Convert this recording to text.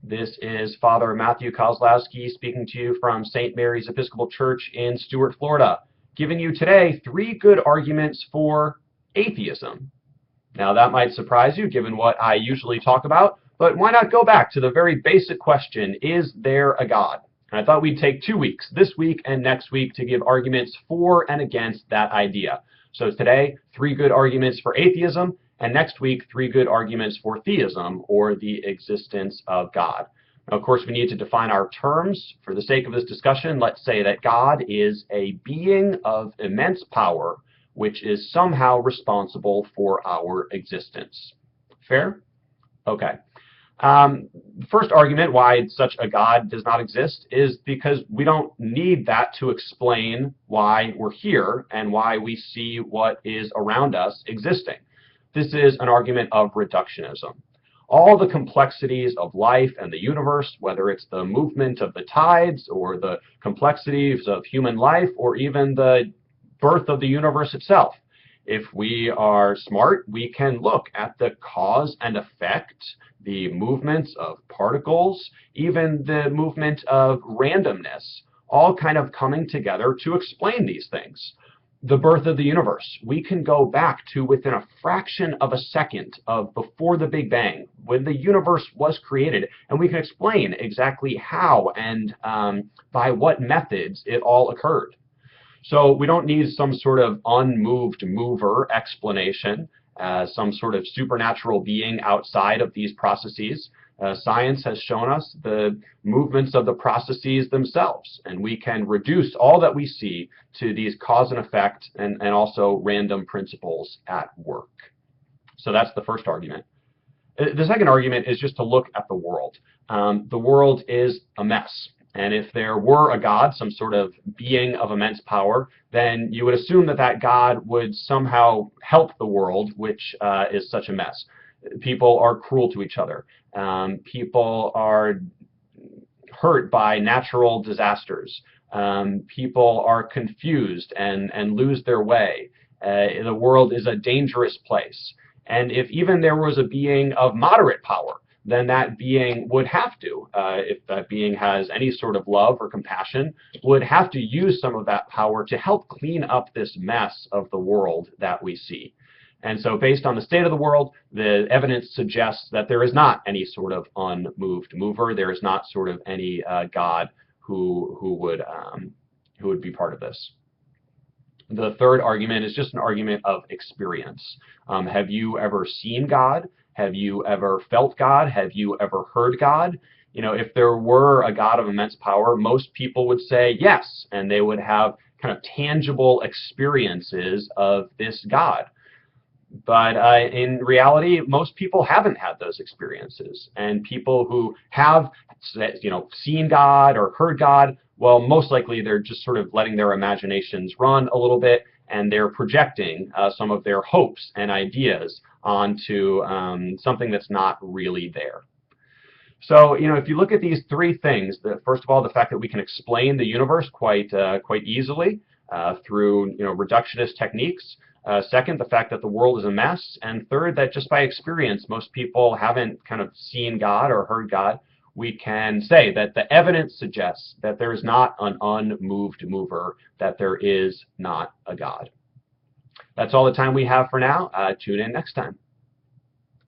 This is Father Matthew Kozlowski speaking to you from St. Mary's Episcopal Church in Stuart, Florida, giving you today 3 good arguments for atheism. Now that might surprise you given what I usually talk about, but why not go back to the very basic question, is there a God? And I thought we'd take 2 weeks, this week and next week, to give arguments for and against that idea. So today, 3 good arguments for atheism, and next week, 3 good arguments for theism, or the existence of God. Now, of course, we need to define our terms. For the sake of this discussion, let's say that God is a being of immense power, which is somehow responsible for our existence. Fair? Okay. First argument why such a God does not exist is because we don't need that to explain why we're here and why we see what is around us existing. This is an argument of reductionism. All the complexities of life and the universe, whether it's the movement of the tides or the complexities of human life or even the birth of the universe itself, if we are smart, we can look at the cause and effect, the movements of particles, even the movement of randomness, all kind of coming together to explain these things. The birth of the universe, we can go back to within a fraction of a second of before the Big Bang, when the universe was created, and we can explain exactly how and by what methods it all occurred. So we don't need some sort of unmoved mover explanation, some sort of supernatural being outside of these processes. Science has shown us the movements of the processes themselves, and we can reduce all that we see to these cause and effect and also random principles at work. So that's the first argument. The second argument is just to look at the world. The world is a mess. And if there were a God, some sort of being of immense power, then you would assume that that God would somehow help the world, which is such a mess. People are cruel to each other. People are hurt by natural disasters. People are confused and lose their way. The world is a dangerous place. And if even there was a being of moderate power, then that being would have to, if that being has any sort of love or compassion, would have to use some of that power to help clean up this mess of the world that we see. And so based on the state of the world, the evidence suggests that there is not any sort of unmoved mover. There is not sort of any God who would be part of this. The third argument is just an argument of experience. Have you ever seen God? Have you ever felt God? Have you ever heard God? You know, if there were a God of immense power, most people would say yes, and they would have kind of tangible experiences of this God. But in reality, most people haven't had those experiences. And people who have, seen God or heard God, well, most likely they're just sort of letting their imaginations run a little bit, and they're projecting some of their hopes and ideas onto something that's not really there. So, if you look at these 3 things, first of all, the fact that we can explain the universe quite easily through reductionist techniques. Second, the fact that the world is a mess. And third, that just by experience, most people haven't kind of seen God or heard God. We can say that the evidence suggests that there is not an unmoved mover, that there is not a God. That's all the time we have for now. Tune in next time.